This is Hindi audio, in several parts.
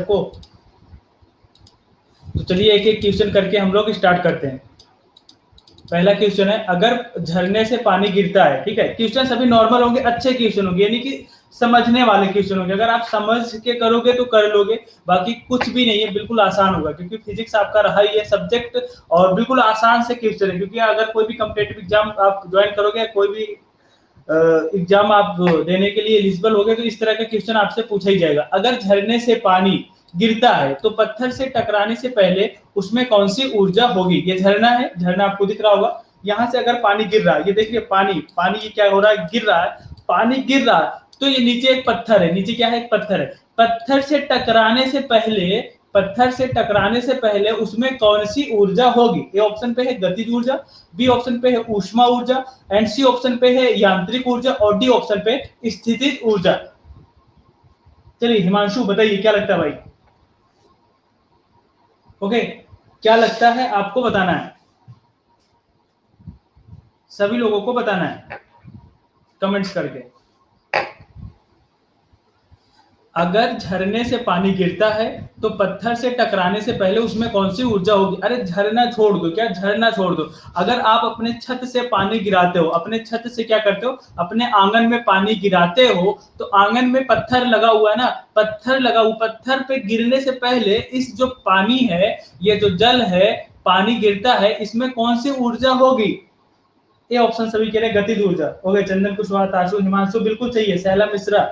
को। तो चलिए एक एक क्वेश्चन करके हम लोग स्टार्ट करते हैं। पहला क्वेश्चन है, अगर झरने से पानी गिरता है, ठीक है, क्वेश्चन सभी नॉर्मल होंगे, अच्छे क्वेश्चन होंगे, यानी कि समझने वाले क्वेश्चन होंगे। अगर आप समझ के करोगे तो कर लोगे, बाकी कुछ भी नहीं है, बिल्कुल आसान होगा, क्योंकि फिजिक्स आपका रहा ही है सब्जेक्ट, और बिल्कुल आसान से क्वेश्चन है। क्योंकि अगर कोई भी कॉम्पिटिटिव एग्जाम आप ज्वाइन करोगे, कोई भी एग्जाम आप देने के लिए एलिजिबल होगे, तो इस तरह का क्वेश्चन आपसे पूछा ही जाएगा। अगर झरने से पानी गिरता है तो पत्थर से टकराने से पहले उसमें कौन सी ऊर्जा होगी? ये झरना है, झरना आपको दिख रहा होगा। यहाँ से अगर पानी गिर रहा है, ये देखिए पानी पानी ये क्या हो रहा है, गिर रहा है, पानी गिर रहा है, तो ये नीचे एक पत्थर है, नीचे क्या है, एक पत्थर है। पत्थर से टकराने से पहले, पत्थर से टकराने से पहले उसमें कौन सी ऊर्जा होगी? ए ऑप्शन पे है गतिज ऊर्जा, बी ऑप्शन पे है ऊष्मा ऊर्जा, एंड सी ऑप्शन पे है यांत्रिक ऊर्जा, और डी ऑप्शन पे स्थितिज ऊर्जा। चलिए हिमांशु बताइए क्या लगता है भाई? ओके, क्या लगता है आपको बताना है, सभी लोगों को बताना है कमेंट्स करके। अगर झरने से पानी गिरता है तो पत्थर से टकराने से पहले उसमें कौन सी ऊर्जा होगी? अरे झरना छोड़ दो, क्या झरना छोड़ दो, अगर आप अपने छत से पानी गिराते हो, अपने छत से क्या करते हो, अपने आंगन में पानी गिराते हो, तो आंगन में पत्थर लगा हुआ है ना, पत्थर लगा हुआ, पत्थर पे गिरने से पहले इस जो पानी है, ये जो जल है, पानी गिरता है, इसमें कौन सी ऊर्जा होगी? ये ऑप्शन सभी कह रहे हैं गतिज ऊर्जा। ओके, चंदन कुशवाहा, ताशु, हिमांशु बिल्कुल सही है, सैला मिश्रा।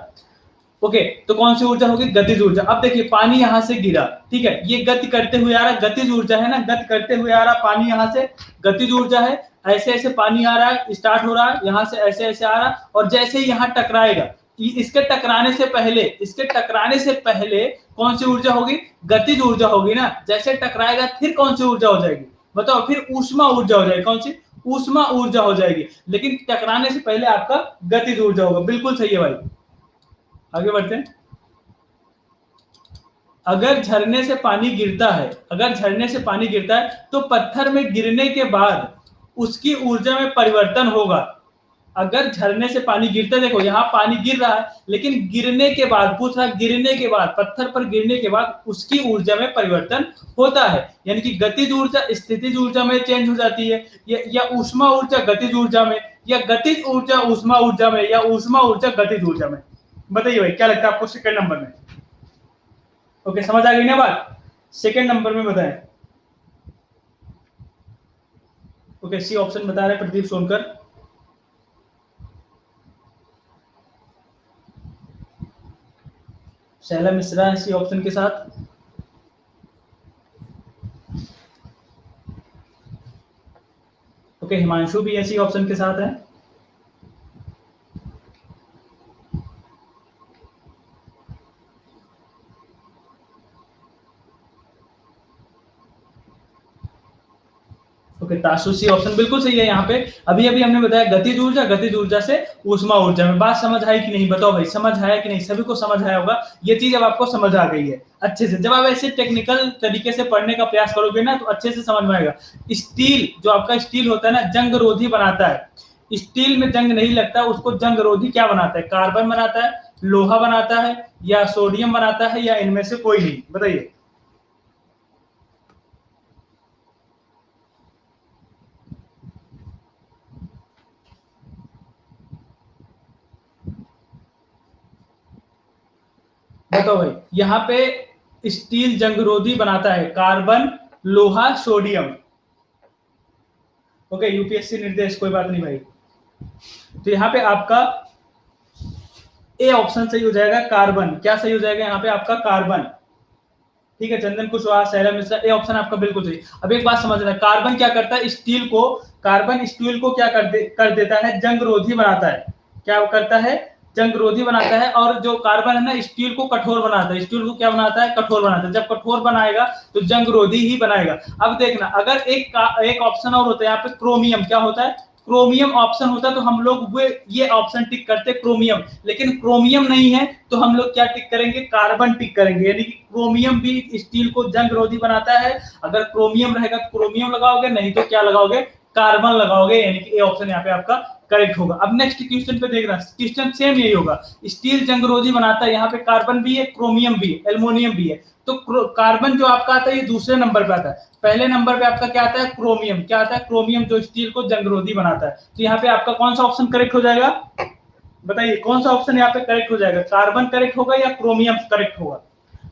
ओके, तो कौन सी ऊर्जा होगी? गतिज ऊर्जा। अब देखिए पानी यहां से गिरा, ठीक है, ये गति करते हुए आ रहा है, गतिज ऊर्जा है ना, गति करते हुए आ रहा पानी, यहां से गतिज ऊर्जा है। ऐसे ऐसे पानी आ रहा है, स्टार्ट हो रहा है यहां से, ऐसे ऐसे आ रहा है, और जैसे ही यहां टकराएगा, इसके टकराने से पहले, इसके टकराने से पहले कौन सी ऊर्जा होगी? गतिज ऊर्जा होगी ना। जैसे टकराएगा फिर कौन सी ऊर्जा हो जाएगी बताओ? फिर ऊष्मा ऊर्जा हो जाएगी। कौन सी? ऊष्मा ऊर्जा हो जाएगी। लेकिन टकराने से पहले आपका गतिज ऊर्जा होगा। बिल्कुल सही है भाई, आगे बढ़ते हैं। अगर झरने से पानी गिरता है, अगर झरने से पानी गिरता है तो पत्थर में गिरने के बाद उसकी ऊर्जा में परिवर्तन होगा। अगर झरने से पानी गिरता है, देखो यहाँ पानी गिर रहा है, लेकिन गिरने के बाद, पूछ रहा गिरने के बाद, पत्थर पर गिरने के बाद उसकी ऊर्जा में परिवर्तन होता है। यानी कि गतिज ऊर्जा स्थितिज ऊर्जा में चेंज हो जाती है, या ऊष्मा ऊर्जा गतिज ऊर्जा में, या गतिज ऊर्जा ऊष्मा ऊर्जा में, या ऊष्मा ऊर्जा गतिज ऊर्जा में। बताइए भाई क्या लगता है आपको सेकंड नंबर में? ओके, समझ आ गई ना बात? सेकंड नंबर में बताएं। ओके, सी ऑप्शन बता रहे प्रदीप सोनकर। शैला मिश्रा सी ऑप्शन के साथ। ओके, हिमांशु भी इसी ऑप्शन के साथ है। ओके, तासुसी ऑप्शन बिल्कुल सही है। यहाँ पे अभी अभी हमने बताया गतिज ऊर्जा, गतिज ऊर्जा से ऊष्मा ऊर्जा में। बात समझ आई कि नहीं बताओ भाई? समझ आया कि नहीं? सभी को समझ आया होगा, ये चीज अब आपको समझ आ गई है अच्छे से। जब आप ऐसे टेक्निकल तरीके से पढ़ने का प्रयास करोगे ना, तो अच्छे से समझ में आएगा। स्टील, जो आपका स्टील होता है ना, जंग रोधी बनाता है। स्टील में जंग नहीं लगता, उसको जंग रोधी क्या बनाता है? कार्बन बनाता है, लोहा बनाता है, या सोडियम बनाता है, या इनमें से कोई नहीं? बताइए। बताओ भाई, यहाँ पे स्टील जंगरोधी बनाता है कार्बन, लोहा, सोडियम। ओके, यूपीएससी निर्देश, कोई बात नहीं भाई। तो यहाँ पे आपका ए ऑप्शन सही हो जाएगा, कार्बन। क्या सही हो जाएगा यहाँ पे आपका? कार्बन। ठीक है, चंदन कुशवाहा, शैला मिश्रा, ए ऑप्शन आपका बिल्कुल सही। अब एक बात समझना, कार्बन क्या करता है? स्टील को, कार्बन स्टील को क्या कर देता है? जंगरोधी बनाता है। क्या करता है? जंगरोधी बनाता है। और जो कार्बन है ना, स्टील को कठोर बनाता है। स्टील को क्या बनाता है? कठोर बनाता है। जब कठोर बनाएगा तो जंगरोधी ही बनाएगा। अब देखना, अगर एक ऑप्शन और होता है यहाँ पे, क्रोमियम। क्या होता है? क्रोमियम ऑप्शन होता है, तो हम लोग वो ये ऑप्शन टिक करते क्रोमियम। लेकिन क्रोमियम नहीं है, तो हम लोग क्या टिक करेंगे? कार्बन टिक करेंगे। यानी कि क्रोमियम भी स्टील को जंग रोधी बनाता है। अगर क्रोमियम रहेगा तो क्रोमियम लगाओगे, नहीं तो क्या लगाओगे? कार्बन लगाओगे, यानी कि ए ऑप्शन यहाँ पे आपका करेक्ट होगा। अब नेक्स्ट क्वेश्चन पे देखना, क्वेश्चन सेम यही होगा, स्टील जंगरोधी बनाता है, यहाँ पे कार्बन भी है, क्रोमियम भी है, एल्युमिनियम भी है। तो कार्बन जो आपका आता है ये दूसरे नंबर पे आता है, पहले नंबर पे आपका क्या आता है, क्रोमियम। क्या आता है, क्रोमियम, जो स्टील को जंगरोधी बनाता है। तो यहाँ पे आपका कौन सा ऑप्शन करेक्ट हो जाएगा, बताइए कौन सा ऑप्शन यहाँ पे करेक्ट हो जाएगा, कार्बन करेक्ट होगा या क्रोमियम करेक्ट होगा।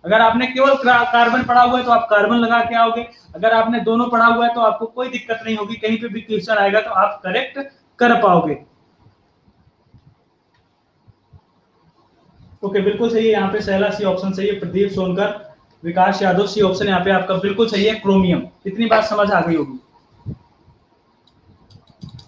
अगर आपने केवल कार्बन पढ़ा हुआ है तो आप कार्बन लगा के आओगे, अगर आपने दोनों पढ़ा हुआ है तो आपको कोई दिक्कत नहीं होगी, कहीं पे भी क्वेश्चन आएगा तो आप करेक्ट कर पाओगे। ओके, बिल्कुल सही है, यहाँ पे सहला सी ऑप्शन सही है, प्रदीप सोनकर, विकास यादव सी ऑप्शन यहाँ पे आपका बिल्कुल सही है, क्रोमियम। इतनी बात समझ आ गई होगी।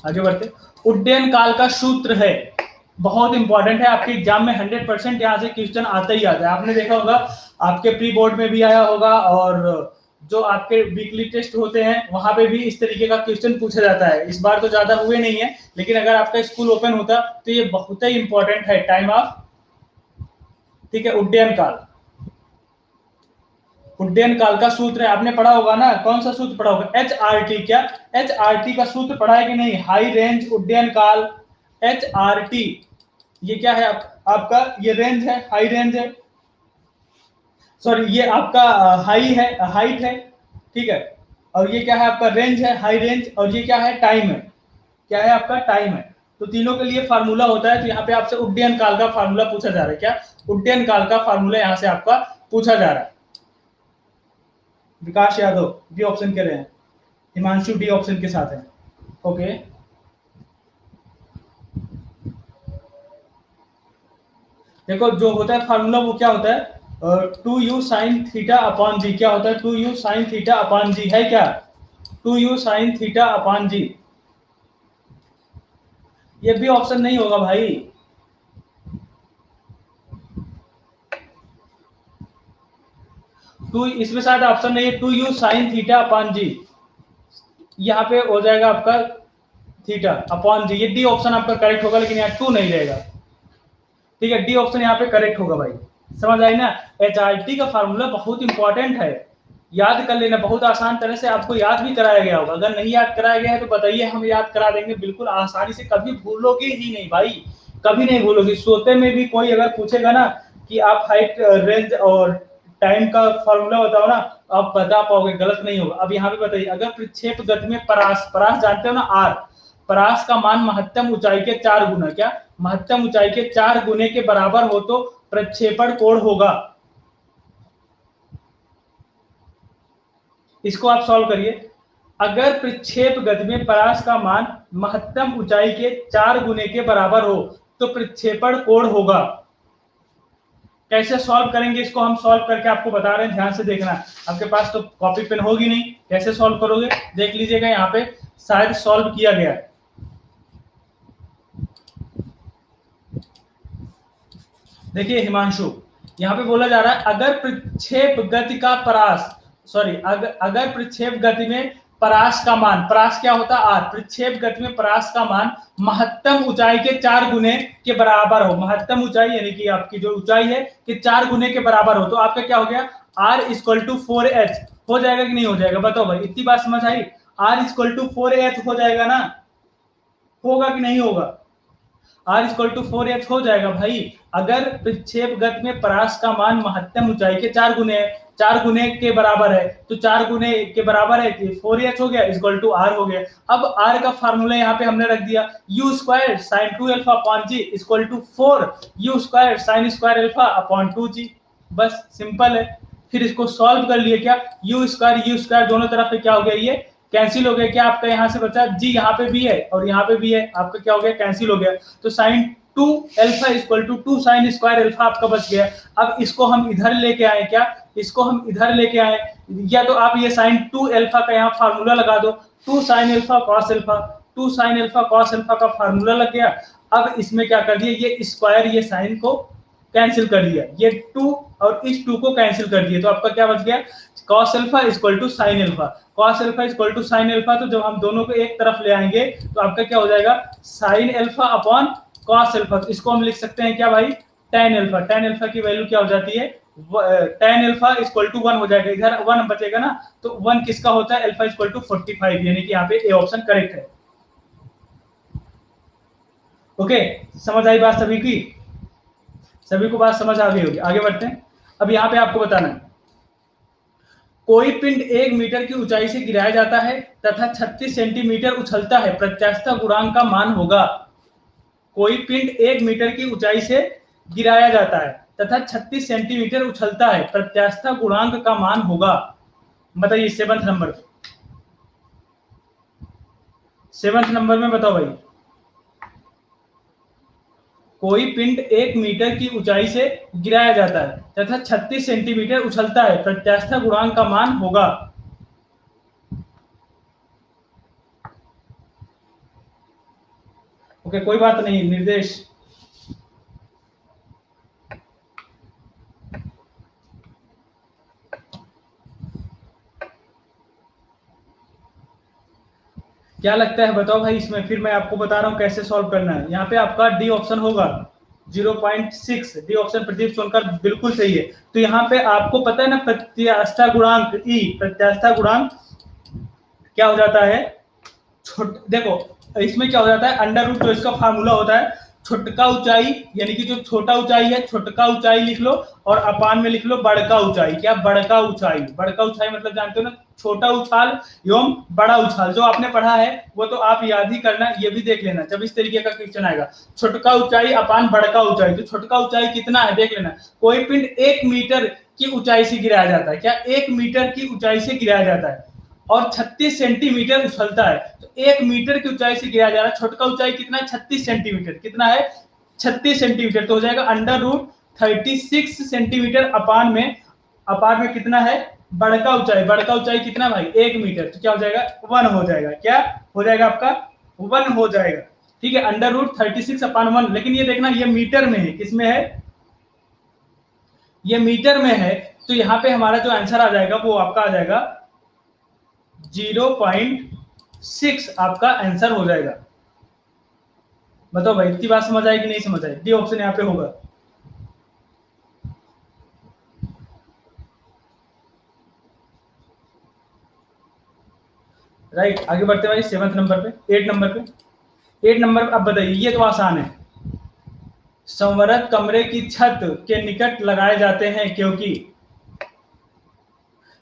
आगे बढ़ते, उड्डयन काल का सूत्र है, बहुत इंपॉर्टेंट है, आपके एग्जाम में 100% यहाँ से क्वेश्चन आता ही आता है। आपने देखा होगा, आपके प्री बोर्ड में भी आया होगा, और जो आपके वीकली टेस्ट होते हैं वहां पे भी इस तरीके का क्वेश्चन पूछा जाता है। इस बार तो ज्यादा हुए नहीं है, लेकिन अगर आपका स्कूल ओपन होता तो ये बहुत ही इंपॉर्टेंट है, टाइम ऑफ, ठीक है, उड्डयन काल। उड्डयन काल का सूत्र है, आपने पढ़ा होगा ना, कौन सा सूत्र पढ़ा होगा, HRT। क्या HRT का सूत्र पढ़ा है कि नहीं, हाई रेंज उड्डयन काल, HRT। ये क्या है आपका, ये रेंज है, हाई रेंज है, सॉरी ये आपका हाई है, हाइट है, ठीक है, और ये क्या है आपका, रेंज है, हाई रेंज, और ये क्या है, टाइम है, क्या है आपका, टाइम है। तो तीनों के लिए फार्मूला होता है, तो यहाँ पे आपसे उड्डयन काल का फार्मूला पूछा जा रहा है, क्या उड्डयन काल का फार्मूला यहाँ से आपका पूछा जा रहा है। विकास यादव डी ऑप्शन कह रहे हैं, हिमांशु डी ऑप्शन के साथ है। ओके, देखो जो होता है फार्मूला वो क्या होता है, 2u साइन थीटा अपॉन जी। क्या होता है, 2u साइन थीटा अपॉन जी है, क्या 2u साइन थीटा अपॉन जी। ये भी ऑप्शन नहीं होगा भाई, टू इसमें शायद ऑप्शन नहीं है, 2u साइन थीटा अपॉन जी, यहाँ पे हो जाएगा आपका थीटा अपॉन जी। ये डी ऑप्शन आपका करेक्ट होगा, लेकिन यहाँ 2 नहीं रहेगा, ठीक है, डी ऑप्शन यहाँ पे करेक्ट होगा भाई। समझ आई ना, HRT का फार्मूला बहुत इंपॉर्टेंट है, याद कर लेना, बहुत आसान तरह से आपको याद भी कराया गया होगा। अगर नहीं याद कराया गया है तो बताइए, हम याद करा देंगे बिल्कुल आसानी से, कभी भूलोगे ही नहीं भाई, कभी नहीं भूलोगे। सोते में भी कोई अगर पूछेगा ना कि आप हाइट, रेंज और टाइम का फॉर्मूला बताओ ना, आप बता पाओगे, गलत नहीं होगा। अब यहाँ पे बताइए, अगर प्रक्षेप गति में परास, परास जानते हो ना, आर, परास का मान महत्तम ऊंचाई के 4 गुना, क्या महत्तम ऊंचाई के 4 गुने के बराबर हो तो प्रक्षेपण कोण होगा। इसको आप सॉल्व करिए, अगर प्रक्षेप गति में परास का मान महत्तम ऊंचाई के 4 गुने के बराबर हो तो प्रक्षेपण कोण होगा। कैसे सॉल्व करेंगे इसको, हम सॉल्व करके आपको बता रहे हैं, ध्यान से देखना। आपके पास तो कॉपी पेन होगी नहीं, कैसे सॉल्व करोगे देख लीजिएगा, यहाँ पे शायद सॉल्व किया गया है। देखिए हिमांशु, यहाँ पे बोला जा रहा है, अगर प्रक्षेप गति का परास, सॉरी अगर प्रक्षेप गति में परास का मान, परास क्या होता है, आर, प्रक्षेप गति में परास का मान महत्तम ऊंचाई के 4 गुने के बराबर हो, महत्तम ऊंचाई यानी कि आपकी जो ऊंचाई है कि 4 गुने के बराबर हो, तो आपका क्या हो गया, R इक्वल टू 4h हो जाएगा कि नहीं हो जाएगा, बताओ भाई, इतनी बात समझ आई, R इक्वल टू 4h हो जाएगा ना, होगा कि नहीं होगा, R इक्वल टू 4h हो जाएगा भाई। अगर प्रक्षेप गति में परास का मान महत्तम ऊंचाई के 4 गुने है, 4 गुने के बराबर है, तो 4 गुने के बराबर है, 4h हो गया, इक्वल टू R हो गया। अब R का फार्मूला यहाँ पे हमने रख दिया, u square sine 2 alpha upon g equal to 4 u square sine square alpha upon 2g, बस सिंपल है। फिर इसको सॉल्व कर लिए, क्या u स्क्वायर दोनों तरफ पे क्या हो गया, ये कैंसिल हो गया, क्या आपका यहाँ से बचा जी, यहाँ पे भी है और यहाँ पे भी है, आपका क्या हो गया, कैंसिल हो गया, तो sine 2 alpha equal to 2 sine square alpha आपका बच गया। अब इसको हम इधर लेके आए, क्या इसको हम इधर लेके आए, या तो आप ये साइन 2 अल्फा का यहाँ फार्मूला लगा दो, 2 sine alpha cos alpha, 2 sine alpha cos alpha का फार्मूला लग गया। अब इसमें क्या कर दिया, ये स्क्वायर ये साइन को कैंसिल कर दिया, ये 2 और इस 2 को कैंसिल कर दिया, तो आपका क्या बच गया, cos alpha equal to sine alpha, cos alpha equal to sine alpha. तो जब हम दोनों को एक तरफ ले आएंगे तो आपका क्या हो जाएगा, sine alpha upon cos alpha. इसको हम लिख सकते हैं क्या भाई, टेन अल्फा की वैल्यू क्या हो जाती है, टेन अल्फा इक्वल टू 1 हो जाएगा, इधर 1 बचेगा ना, तो 1 किसका होता है, अल्फा इक्वल टू 45, यानी कि यहाँ पे ए ऑप्शन करेक्ट है। ओके, समझ आई बात सभी की, सभी को बात समझ आ गई होगी। आगे बढ़ते हैं। अब यहाँ पे आपको बताना है, कोई पिंड 1 मीटर की ऊंचाई से गिराया जाता है तथा 36 सेंटीमीटर उछलता है, प्रत्यास्थता गुणांक का मान होगा। कोई पिंड 1 मीटर की ऊंचाई से गिराया जाता है तथा 36 सेंटीमीटर उछलता है, प्रत्यास्थता गुणांक का मान होगा। बताइए 7th नंबर पे, 7th नंबर में बताओ भाई, कोई पिंड 1 मीटर की ऊंचाई से गिराया जाता है तथा 36 सेंटीमीटर उछलता है, प्रत्यास्थता गुणांक का मान होगा। ओके, कोई बात नहीं, निर्देश। क्या लगता है बताओ भाई इसमें, फिर मैं आपको बता रहा हूं कैसे सॉल्व करना है। यहाँ पे आपका डी ऑप्शन होगा 0.6, डी ऑप्शन प्रदीप सोनकर बिल्कुल सही है। तो यहाँ पे आपको पता है ना, प्रत्यास्थता गुणांक ई, प्रत्यास्थता गुणांक क्या हो जाता है, देखो इसमें क्या हो जाता है, अंडर रूट जो इसका फार्मूला होता है, छोटका ऊंचाई यानी कि जो छोटा ऊंचाई है, छोटका ऊंचाई लिख लो और अपान में लिख लो बड़का ऊंचाई। क्या, बड़का ऊंचाई, बड़का ऊंचाई मतलब जानते हो ना, छोटा उछाल एवं बड़ा उछाल, जो आपने पढ़ा है वो तो आप याद ही करना, ये भी देख लेना जब इस तरीके का क्वेश्चन आएगा। छोटका ऊंचाई अपान बड़का ऊंचाई, तो छोटका ऊंचाई कितना है देख लेना। कोई पिंड 1 मीटर की ऊंचाई से गिराया जाता है, क्या 1 मीटर की ऊंचाई से गिराया जाता है और 36 सेंटीमीटर उछलता है, तो 1 मीटर की ऊंचाई से गिराया जा रहा है, छोटका ऊंचाई कितना है, 36 सेंटीमीटर, कितना है 36 सेंटीमीटर, तो हो जाएगा अंडर रूट 36 सेंटीमीटर अपान में कितना है, बड़का ऊंचाई, बड़का ऊंचाई कितना भाई 1 मीटर, तो क्या हो जाएगा 1 हो जाएगा, क्या हो जाएगा आपका 1 हो जाएगा। ठीक है, अंडर रूट 36 अपान 1, लेकिन ये देखना ये मीटर में है, किसमें है, ये मीटर में है, तो यहाँ पे हमारा जो आंसर आ जाएगा वो आपका आ जाएगा 0.6 आपका आंसर हो जाएगा। बताओ भाई इतनी बात समझ आई कि नहीं समझ आई, डी ऑप्शन यहाँ पे होगा। राइट, आगे बढ़ते भाई 7th नंबर पे, 8 नंबर पे, 8 नंबर अब बताइए, ये तो आसान है। संवरक कमरे की छत के निकट लगाए जाते हैं क्योंकि,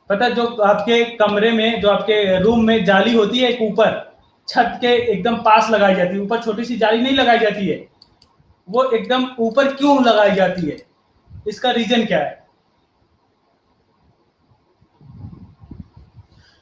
पता जो आपके कमरे में, जो आपके रूम में जाली होती है एक ऊपर छत के एकदम पास लगाई जाती है, ऊपर छोटी सी जाली नहीं लगाई जाती है, वो एकदम ऊपर क्यों लगाई जाती है, इसका रीजन क्या है।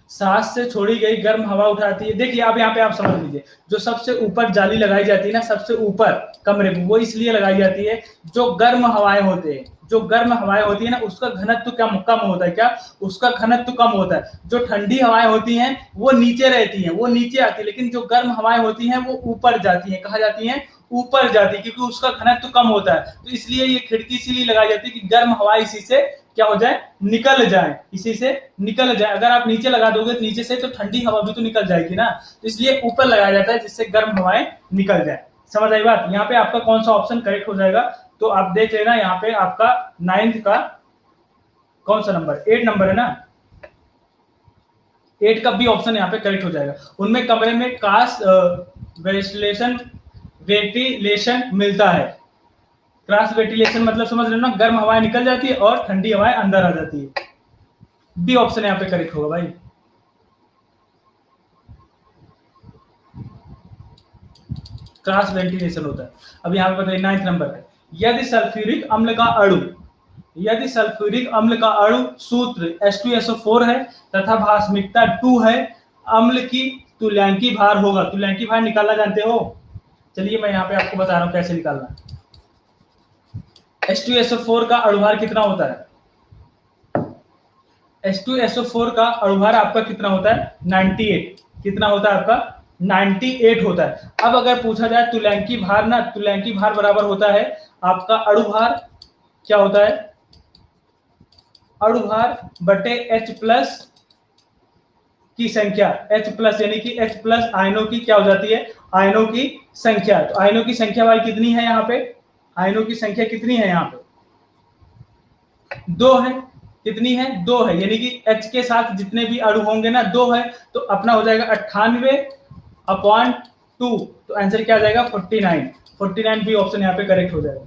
सांस से छोड़ी गई गर्म हवा उठाती है, देखिए अब यहाँ पे आप समझ लीजिए, जो सबसे ऊपर जाली लगाई जाती है ना, सबसे ऊपर कमरे में, वो इसलिए लगाई जाती है, जो गर्म हवाएं होते हैं, जो गर्म हवाएं होती है ना, उसका घनत्व कम कम होता है, क्या उसका घनत्व कम होता है। जो ठंडी हवाएं होती हैं वो नीचे रहती हैं, वो नीचे आती है, लेकिन जो गर्म हवाएं होती हैं वो ऊपर जाती हैं, कहा जाती हैं ऊपर जाती है, क्योंकि उसका घनत्व कम होता है। तो इसलिए ये खिड़की इसीलिए लगाई जाती है कि गर्म हवा इसी से क्या हो जाए, निकल जाए, इसी से निकल जाए। अगर आप नीचे लगा दोगे नीचे से, तो ठंडी हवा भी तो निकल जाएगी ना, तो इसलिए ऊपर लगाया जाता है जिससे गर्म हवाएं निकल जाए। समझ आई बात। यहाँ पे आपका कौन सा ऑप्शन करेक्ट हो जाएगा, तो आप देख लेना, यहाँ पे आपका 9th का कौन सा नंबर, 8 नंबर है ना, 8 का बी ऑप्शन यहाँ पे करेक्ट हो जाएगा। उनमें कमरे में क्रॉस वेंटिलेशन मिलता है, क्रॉस वेंटिलेशन मतलब समझ रहे हो ना, गर्म हवाएं निकल जाती है और ठंडी हवाएं अंदर आ जाती है। बी ऑप्शन यहाँ पे करेक्ट होगा भाई। क्रॉस वेंटिलेशन होता है। अब यहाँ पे बताइए 9th नंबर पे, यदि सल्फ्यूरिक अम्ल का अणु, यदि सल्फ्यूरिक अम्ल का अणु सूत्र H2SO4 है तथा भास्मिकता 2 है, अम्ल की तुल्यांकी भार होगा। तुल्यांकी भार निकालना जानते हो, चलिए मैं यहाँ पे आपको बता रहा हूँ कैसे निकालना। H2SO4 का अणुभार कितना होता है, H2SO4 का अणुभार आपका कितना होता है 98, कितना होता है आपका 98 होता है। अब अगर पूछा जाए तुल्यांकी भार ना, तुल्यांकी भार बराबर होता है आपका अणुभार, क्या होता है अणुभार बटे H प्लस की संख्या, H प्लस यानी कि H प्लस आयनों की क्या हो जाती है, आयनों की संख्या। तो आयनों की संख्या भाई कितनी है यहाँ पे आयनों की संख्या कितनी है यहाँ पे? 2 है। कितनी है? 2 है, यानी कि H के साथ जितने भी अणु होंगे ना 2 है, तो अपना हो जाएगा 98/2। तो आंसर क्या आ जाएगा? 49। 49 बी ऑप्शन यहाँ पे करेक्ट हो जाएगा।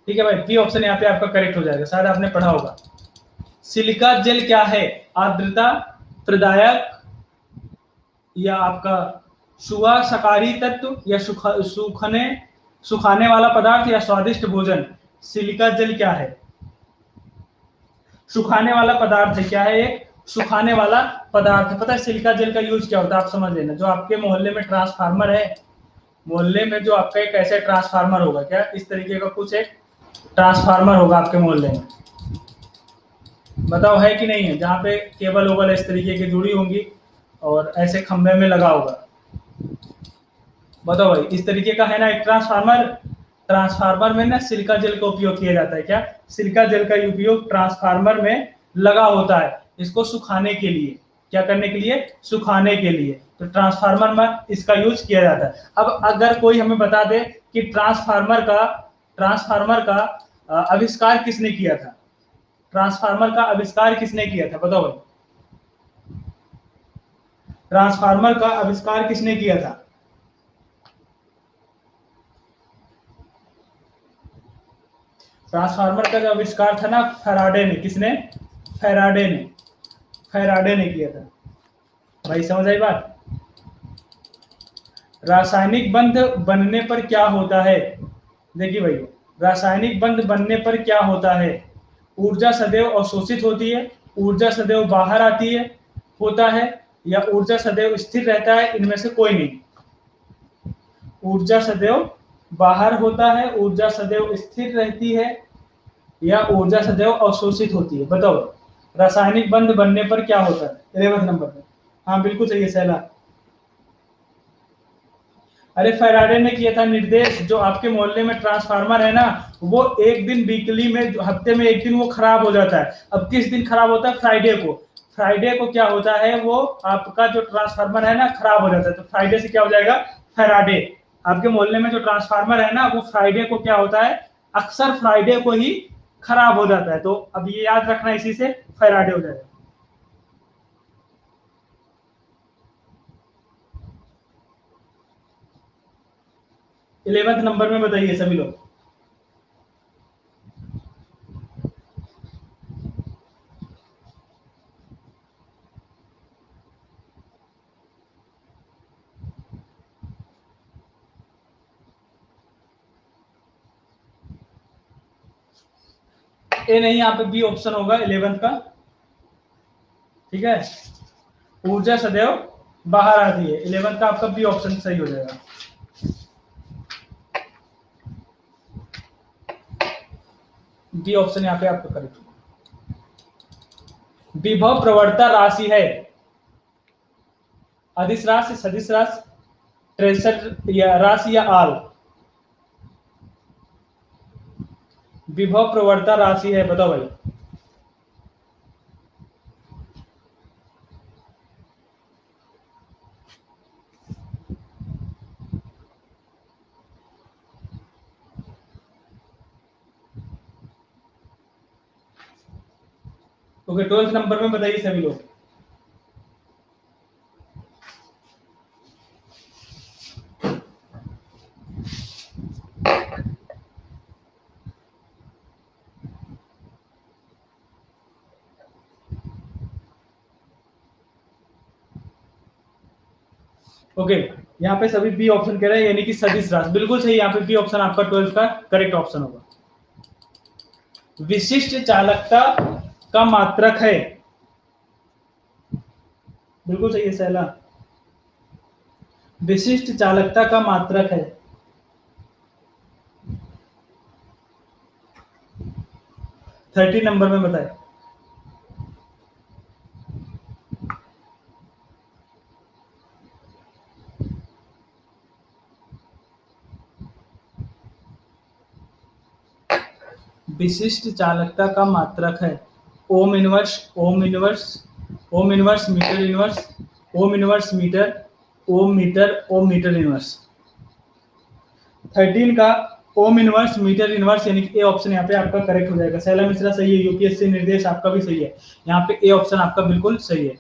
ठीक है भाई, बी ऑप्शन यहाँ पे आपका करेक्ट हो जाएगा, शायद आपने पढ़ा होगा। सिलिका जेल क्या है? आर्द्रता प्रदायक या आपका सुआ शाकाहारी तत्व या सुखाने वाला पदार्थ या स्वादिष्ट भोजन? सिलिका जेल क्या है? सुखाने वाला पदार्थ है। क्या है ये? सुखाने वाला पदार्थ है। पता है सिलिका जेल का यूज क्या होता है? आप समझ लेना। जो आपके मोहल्ले में ट्रांसफार्मर है, मोहल्ले में जो आपका एक ऐसे ट्रांसफार्मर होगा, क्या इस तरीके का कुछ एक ट्रांसफार्मर होगा आपके मोहल्ले में, बताओ है कि नहीं है? जहाँ पे केबल ओबल इस तरीके की जुड़ी होंगी और ऐसे खंभे में लगा होगा। बताओ भाई, इस तरीके का है ना एक ट्रांसफार्मर। ट्रांसफार्मर में ना सिलिका जेल का उपयोग किया जाता है। क्या? सिलिका जेल का उपयोग ट्रांसफार्मर में लगा होता है, इसको सुखाने के लिए। क्या करने के लिए? सुखाने के लिए। तो ट्रांसफार्मर में इसका यूज किया जाता है। अब अगर कोई हमें बता दे कि ट्रांसफार्मर का आविष्कार किसने किया था? ट्रांसफार्मर का आविष्कार किसने किया था? बताओ भाई, ट्रांसफार्मर का आविष्कार किसने किया था? ट्रांसफार्मर का जो आविष्कार था ना, फैराडे ने। किसने? फैराडे ने किया था। भाई समझ आई बात? रासायनिक बंध बनने पर क्या होता है? देखिए भाई, रासायनिक बंध बनने पर क्या होता है? ऊर्जा सदैव अवशोषित होती है, ऊर्जा सदैव बाहर आती है, होता है, या ऊर्जा सदैव स्थिर रहता है? इनमें से कोई नहीं। ऊर्जा सदैव बाहर होता है, ऊर्जा सदैव स्थिर रहती है, या ऊर्जा सदैव अवशोषित होती है? बताओ, रासायनिक बंध बनने पर क्या होता है? 11 नंबर में। हाँ बिल्कुल सही है सैला। अरे फैराडे ने किया था निर्देश। जो आपके मोहल्ले में ट्रांसफार्मर है ना, वो एक दिन वीकली में, हफ्ते में एक दिन वो खराब हो जाता है। अब किस दिन खराब होता है? फ्राइडे को। फ्राइडे को क्या होता है, वो आपका जो ट्रांसफार्मर है ना खराब हो जाता है। तो फ्राइडे से क्या हो जाएगा? फैराडे। आपके मोहल्ले में जो ट्रांसफार्मर है ना, वो फ्राइडे को क्या होता है? अक्सर फ्राइडे को ही खराब हो जाता है। तो अब ये याद रखना, इसी से फैराडे हो जाएगा। 11 नंबर में बताइए सभी लोग। ए नहीं, यहाँ पे बी ऑप्शन होगा 11 का। ठीक है, ऊर्जा सदैव बाहर आती है। 11 का आपका बी ऑप्शन सही हो जाएगा। बी ऑप्शन यहाँ पे आपका करेक्ट होगा। विभव प्रवणता राशि है अधिस राशि, सदिश राशि, ट्रेसर या राशि, या आल? विभव प्रवणता राशि है, बताओ भाई। ओके, 12 नंबर में बताइए सभी लोग। ओके, यहाँ पे सभी बी ऑप्शन कह रहे हैं, यानी कि सदिश राशि। बिल्कुल सही, यहाँ पे बी ऑप्शन आपका 12 का करेक्ट ऑप्शन होगा। विशिष्ट चालकता का मात्रक है। बिल्कुल सही है सैला। विशिष्ट चालकता का मात्रक है। 30 नंबर में बताए। विशिष्ट चालकता का मात्रक है ohm inverse, ohm inverse, ohm inverse, metre inverse, ohm inverse metre, ohm metre, ohm metre inverse. 13 का ओम इनवर्स, मीटर इनवर्स, यानी कि ए ऑप्शन यहाँ पे आपका करेक्ट हो जाएगा। शैला मिश्रा सही है, यूपीएससी निर्देश आपका भी सही है, यहाँ पे ए ऑप्शन आपका बिल्कुल सही है।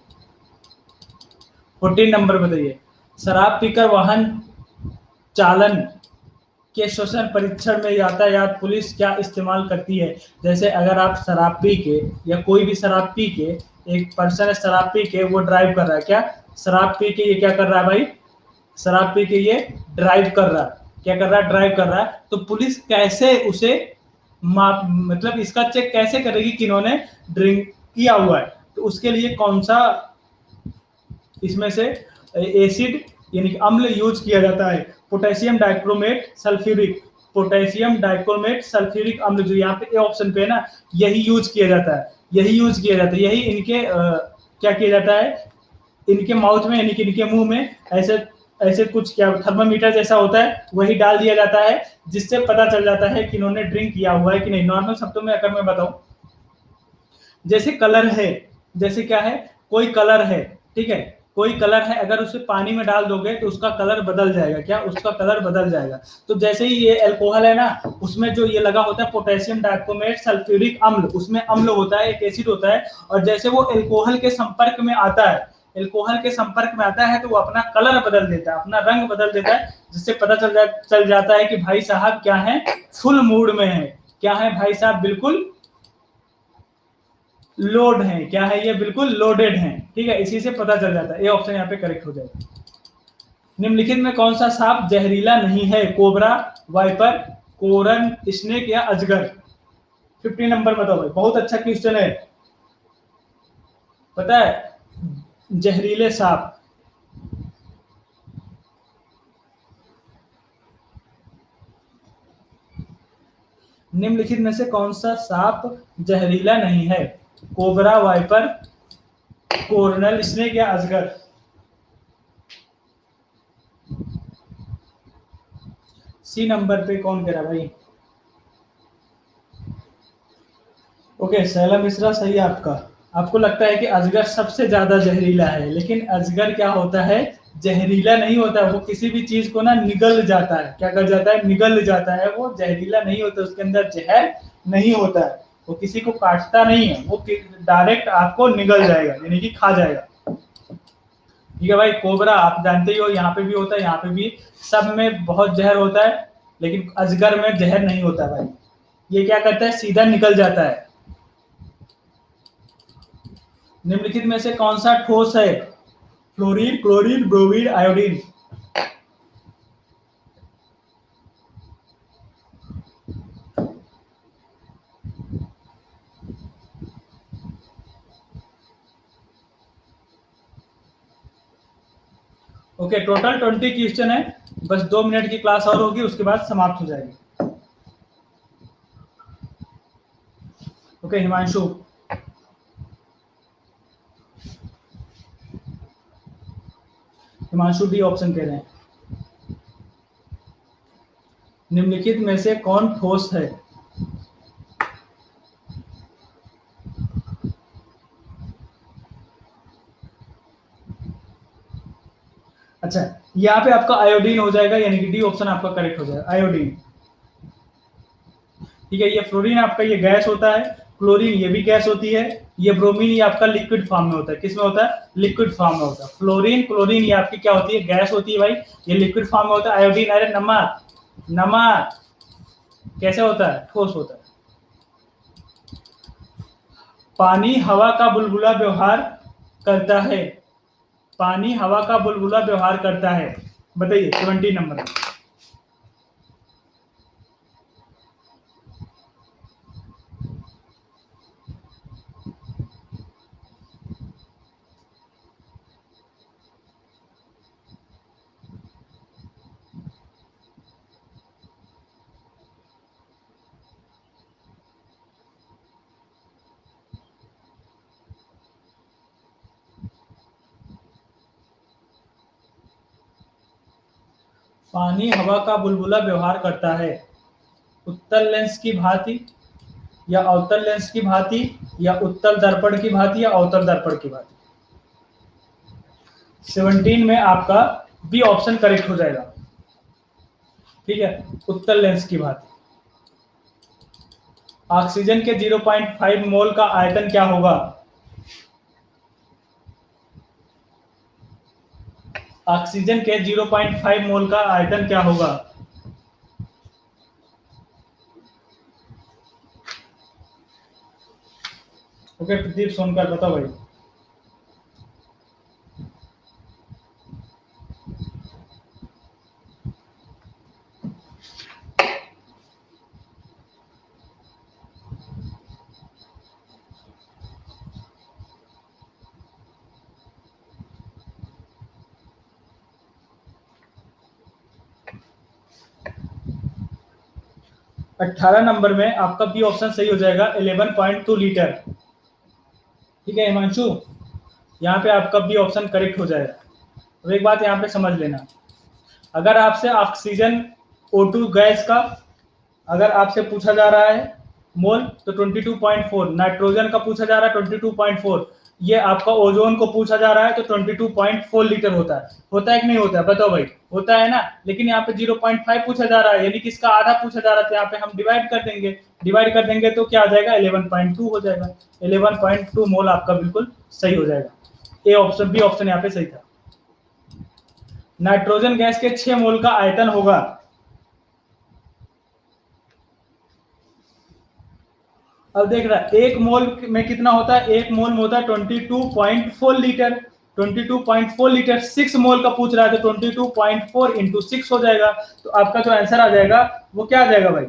14 नंबर बताइए, शराब पीकर वाहन चालन के श्वसन परीक्षण में यातायात पुलिस क्या इस्तेमाल करती है? जैसे अगर आप शराब पी के, या कोई भी शराब पी के, एक पर्सन शराब पी के वो ड्राइव कर रहा है, क्या शराब पी के ये क्या कर रहा है भाई, शराब पी के ये ड्राइव कर रहा है, क्या कर रहा है, ड्राइव कर रहा है, तो पुलिस कैसे उसे मतलब इसका चेक कैसे करेगी कि इन्होंने ड्रिंक किया हुआ है? तो उसके लिए कौन सा इसमें से एसिड यानी कि अम्ल यूज किया जाता है? Potassium dichromate sulphuric, potassium dichromate sulphuric अम्ल जो यहाँ पे ए ऑप्शन पे है ना, यही यूज किया जाता है, यही यूज किया जाता है, यही इनके क्या किया जाता है, इनके माउथ में यानी कि इनके मुंह में ऐसे ऐसे कुछ क्या थर्मामीटर जैसा होता है, वही डाल दिया जाता है, जिससे पता चल जाता है कि इन्होंने ड्रिंक किया हुआ है कि नहीं। नॉर्मल शब्दों में अगर मैं बताऊं, जैसे कलर है, जैसे क्या है, कोई कलर है, ठीक है, कोई कलर है, अगर उसे पानी में डाल दोगे तो उसका कलर बदल जाएगा, क्या उसका कलर बदल जाएगा। तो जैसे ही ये अल्कोहल है ना, उसमें जो ये लगा होता है पोटेशियम डाइक्रोमेट सल्फ्यूरिक अम्ल, उसमें अम्ल होता है, एक एसिड होता है, और जैसे वो अल्कोहल के संपर्क में आता है, अल्कोहल के संपर्क में आता है, तो वो अपना कलर बदल देता है, अपना रंग बदल देता है, जिससे पता चल जाता है कि भाई साहब क्या है, फुल मूड में है, क्या है भाई साहब, बिल्कुल लोड है, क्या है ये, बिल्कुल लोडेड है, ठीक है, इसी से पता चल जाता है। ये ऑप्शन यहाँ पे करेक्ट हो जाएगा। निम्नलिखित में कौन सा सांप जहरीला नहीं है? कोबरा, वाइपर, कोरन, स्नेक या अजगर? 50 नंबर बताओ भाई, बहुत अच्छा क्वेश्चन है, पता है, जहरीले सांप, निम्नलिखित में से कौन सा सांप जहरीला नहीं है? कोबरा, वाइपर, कोरनल स्नेक या अजगर? सी नंबर पे कौन कह रहा भाई? ओके, शैला मिश्रा सही है आपका। आपको लगता है कि अजगर सबसे ज्यादा जहरीला है, लेकिन अजगर क्या होता है, जहरीला नहीं होता, वो किसी भी चीज को ना निगल जाता है, क्या कर जाता है, निगल जाता है, वो जहरीला नहीं होता, उसके अंदर जहर नहीं होता है, वो किसी को काटता नहीं है, वो डायरेक्ट आपको निगल जाएगा, यानी कि खा जाएगा। ठीक है भाई, कोबरा आप जानते ही हो, यहाँ पे भी होता है, यहाँ पे भी, सब में बहुत जहर होता है, लेकिन अजगर में जहर नहीं होता भाई, ये क्या करता है, सीधा निकल जाता है। निम्नलिखित में से कौन सा ठोस है? Fluorine, chlorine, bromine, iodine? Okay, total 20 question है, बस 2 मिनट की क्लास और होगी, उसके बाद समाप्त हो जाएगी। Okay Himanshu, Himanshu D option कह रहे हैं। निम्नलिखित में से कौन ठोस है? अच्छा, यहाँ पे आपका आयोडीन हो जाएगा, यानी कि डी ऑप्शन आपका करेक्ट हो जाएगा, आयोडीन। ठीक है, ये फ्लोरीन आपका ये गैस होता है, क्लोरीन ये भी गैस होती है, ये ब्रोमीन ये आपका लिक्विड फॉर्म में होता है, किसमें होता है, लिक्विड फॉर्म में होता है। फ्लोरीन, क्लोरीन ये आपकी क्या होती है, गैस होती है भाई, ये लिक्विड फॉर्म में होता है। आयोडीन, अरे नमक, नमक कैसे होता है, ठोस होता है। पानी हवा का बुलबुला व्यवहार करता है, पानी हवा का बुलबुला व्यवहार करता है, बताइए 20 नंबर। पानी हवा का बुलबुला व्यवहार करता है, उत्तल लेंस की भांति, या अवतल लेंस की भांति, या उत्तल दर्पण की भांति, या अवतल दर्पण की भांति? 17 में आपका बी ऑप्शन करेक्ट हो जाएगा। ठीक है, उत्तल लेंस की बात। ऑक्सीजन के 0.5 मोल का आयतन क्या होगा? ऑक्सीजन के 0.5 मोल का आयतन क्या होगा? ओके प्रदीप सोनकर बताओ भाई। अट्ठारह नंबर में आपका बी ऑप्शन सही हो जाएगा, 11.2 लीटर। ठीक है हिमांशु, यहाँ पे आपका बी ऑप्शन करेक्ट हो जाएगा। अब एक बात यहाँ पे समझ लेना, अगर आपसे ऑक्सीजन O2 गैस का अगर आपसे पूछा जा रहा है मोल तो 22.4, नाइट्रोजन का पूछा जा रहा है 22.4, ये आपका ओजोन को पूछा जा रहा है तो 22.4 लीटर होता है कि नहीं होता है? बताओ भाई, होता है ना। लेकिन यहाँ पे 0.5 पूछा जा रहा है, यानी कि इसका आधा पूछा जा रहा था, यहाँ पे हम डिवाइड कर देंगे तो क्या आ जाएगा, 11.2 हो जाएगा। 11.2 मोल आपका बिल्कुल सही हो जाएगा। ए ऑप्शन, बी ऑप्शन यहाँ पे सही था। नाइट्रोजन गैस के 6 मोल का आयतन होगा। अब देख रहा है एक मोल में कितना होता है, एक मोल में होता है 22.4 लीटर। 22.4 लीटर 6 मोल का पूछ रहा है तो 22.4 इंटू 6 हो जाएगा। तो आपका जो आंसर आ जाएगा वो क्या आ जाएगा भाई,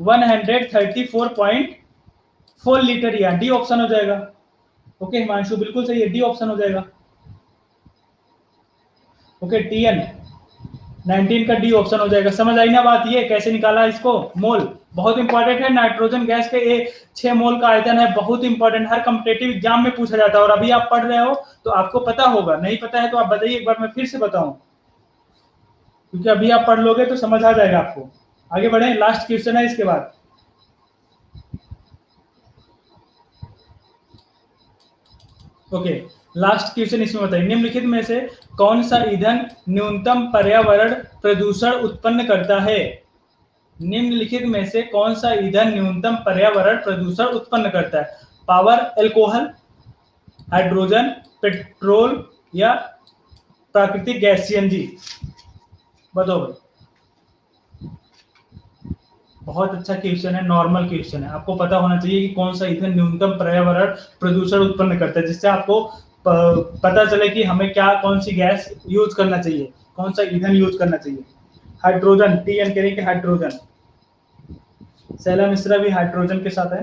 134.4 लीटर, या डी ऑप्शन हो जाएगा। ओके हिमांशु बिल्कुल सही है, डी ऑप्शन हो जाएगा। ओके टीएन 19 का डी ऑप्शन हो जाएगा। समझ आई ना बात, ये कैसे निकाला इसको, मोल बहुत इंपॉर्टेंट है। नाइट्रोजन गैस के 6 मोल का आयतन है, बहुत इंपॉर्टेंट, हर कॉम्पिटिटिव एग्जाम में पूछा जाता है। और अभी आप पढ़ रहे हो तो आपको पता होगा, नहीं पता है तो आप बताइए एक बार, मैं फिर से बताऊं, क्योंकि अभी आप पढ़ लोगे तो समझ आ जाएगा आपको। आगे बढ़े, लास्ट क्वेश्चन है इसके बाद। ओके लास्ट क्वेश्चन इसमें बताइए, निम्नलिखित में से कौन सा ईंधन न्यूनतम पर्यावरण प्रदूषण उत्पन्न करता है? निम्नलिखित में से कौन सा ईंधन न्यूनतम पर्यावरण प्रदूषण उत्पन्न करता है? पावर, अल्कोहल, हाइड्रोजन, पेट्रोल या प्राकृतिक गैस सीएनजी? बताओ भाई। बहुत अच्छा क्वेश्चन है, नॉर्मल क्वेश्चन है, आपको पता होना चाहिए कि कौन सा ईंधन न्यूनतम पर्यावरण प्रदूषण उत्पन्न करता है, जिससे आपको पता चले कि हमें क्या कौन सी गैस यूज करना चाहिए, कौन सा ईंधन यूज करना चाहिए। हाइड्रोजन, टी एन कह रही कि हाइड्रोजन। शैला मिश्रा भी हाइड्रोजन के साथ है।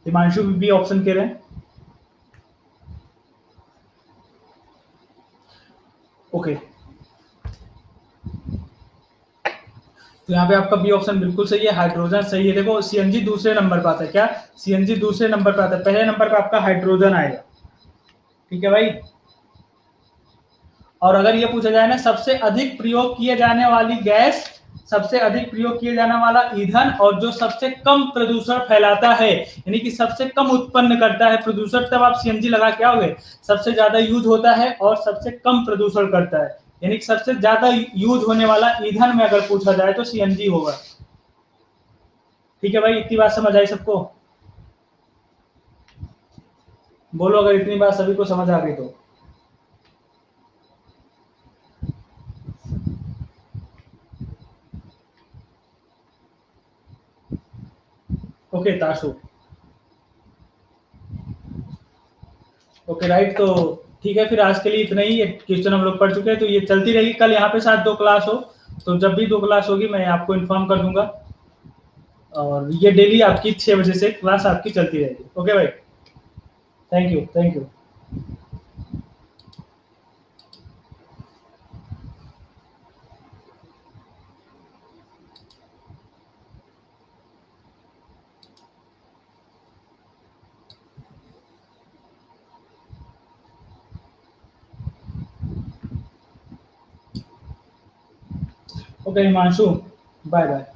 हिमांशु भी ऑप्शन कह रहे हैं। ओके तो यहाँ पे आपका बी ऑप्शन बिल्कुल सही है, हाइड्रोजन सही है। देखो सीएनजी दूसरे नंबर पर आता है, क्या सीएनजी दूसरे नंबर पर आता है, पहले नंबर पर आपका हाइड्रोजन आएगा। ठीक है भाई। और अगर ये पूछा जाए ना सबसे अधिक प्रयोग किए जाने वाली गैस, सबसे अधिक प्रयोग किए जाने वाला ईंधन और जो सबसे कम प्रदूषण फैलाता है, यानी कि सबसे कम उत्पन्न करता है प्रदूषण, तब आप सीएनजी लगा के आओगे। सबसे ज्यादा यूज होता है और सबसे कम प्रदूषण करता है, यानी कि सबसे ज्यादा यूज होने वाला ईंधन में अगर पूछा जाए तो सीएनजी होगा। ठीक है भाई, इतनी बात समझ आई सबको? बोलो अगर इतनी बात सभी को समझ आ गई तो। ओके ताशु। ओके राइट, तो ठीक है फिर आज के लिए इतना ही, क्वेश्चन हम लोग पढ़ चुके हैं, तो ये चलती रहेगी। कल यहाँ पे शायद 2 क्लास हो, तो जब भी 2 क्लास होगी मैं आपको इन्फॉर्म कर दूंगा। और ये डेली आपकी 6 बजे से क्लास आपकी चलती रहेगी। ओके भाई, thank you thank you. Okay Himanshu, bye bye.